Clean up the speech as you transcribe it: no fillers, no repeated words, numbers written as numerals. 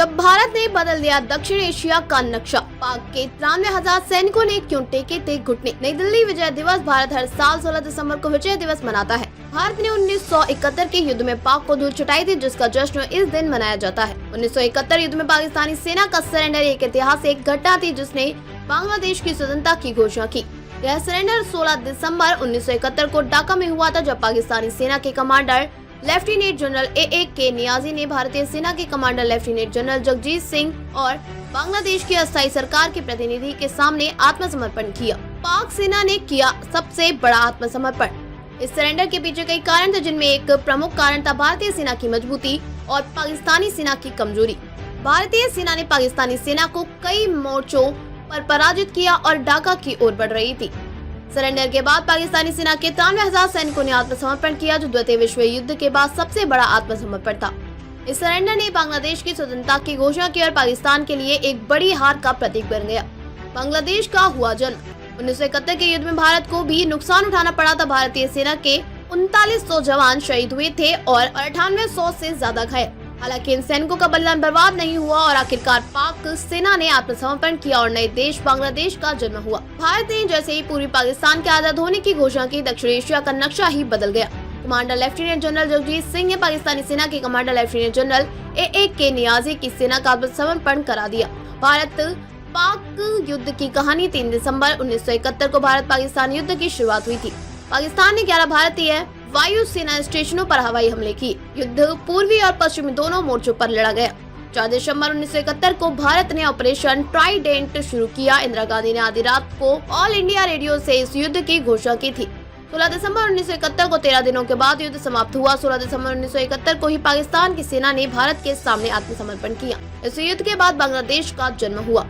जब भारत ने बदल दिया दक्षिण एशिया का नक्शा, पाक के 93,000 सैनिकों ने क्यों टेके थे घुटने। नई दिल्ली विजय दिवस। भारत हर साल 16 दिसंबर को विजय दिवस मनाता है। भारत ने 1971 के युद्ध में पाक को धूल चटाई थी, जिसका जश्न इस दिन मनाया जाता है। 1971 युद्ध में पाकिस्तानी सेना का सरेंडर एक ऐतिहासिक घटना थी, जिसने बांग्लादेश की स्वतंत्रता की घोषणा की। यह सरेंडर 16 दिसंबर 1971 को ढाका में हुआ था, जब पाकिस्तानी सेना के commander lieutenant general A.A.K. Niazi ने भारतीय सेना के commander lieutenant general Jagjit Singh और बांग्लादेश की अस्थायी सरकार के प्रतिनिधि के सामने आत्मसमर्पण किया। पाक सेना ने किया सबसे बड़ा आत्मसमर्पण। इस सरेंडर के पीछे कई कारण थे, जिनमें एक प्रमुख कारण था भारतीय सेना की मजबूती और पाकिस्तानी सेना की कमजोरी। भारतीय सेना ने पाकिस्तानी सेना को कई मोर्चों पर पराजित किया और ढाका की ओर बढ़ रही थी। सरेंडर के बाद पाकिस्तानी सेना के 93,000 सैनिकों ने आत्मसमर्पण किया, जो द्वितीय विश्व युद्ध के बाद सबसे बड़ा आत्मसमर्पण था। इस सरेंडर ने बांग्लादेश की स्वतंत्रता की घोषणा की और पाकिस्तान के लिए एक बड़ी हार का प्रतीक बन गया। बांग्लादेश का हुआ जन्म। 1971 के युद्ध में भारत को भी नुकसान उठाना पड़ा था। भारतीय सेना के 3900 जवान शहीद हुए थे और 9800 से ज्यादा घायल। हालांकि इन सैनिकों का बलिदान बर्बाद नहीं हुआ और आखिरकार पाक सेना ने आत्मसमर्पण किया और नए देश बांग्लादेश का जन्म हुआ। भारत ने जैसे ही पूर्वी पाकिस्तान के आजाद होने की घोषणा की, दक्षिण एशिया का नक्शा ही बदल गया। Commander lieutenant general Jagjit Singh ने पाकिस्तानी सेना के commander lieutenant general A.A.K. Niazi की सेना का आत्मसमर्पण करा दिया। भारत पाक युद्ध की कहानी 3 दिसंबर 1971 को भारत पाकिस्तान युद्ध की शुरुआत हुई थी। पाकिस्तान ने 11 भारतीय वायु सेना स्टेशनों पर हवाई हमले किए। युद्ध पूर्वी और पश्चिमी दोनों मोर्चों पर लड़ा गया। 4 दिसंबर 1971 को भारत ने ऑपरेशन ट्राइडेंट शुरू किया। इंदिरा गांधी ने आधी रात को ऑल इंडिया रेडियो से इस युद्ध की घोषणा की थी। 16 दिसंबर 1971 को 13 दिनों के बाद युद्ध समाप्त हुआ। 16 दिसंबर 1971 को ही पाकिस्तान की सेना ने भारत के सामने आत्मसमर्पण किया। इस युद्ध के बाद बांग्लादेश का जन्म हुआ।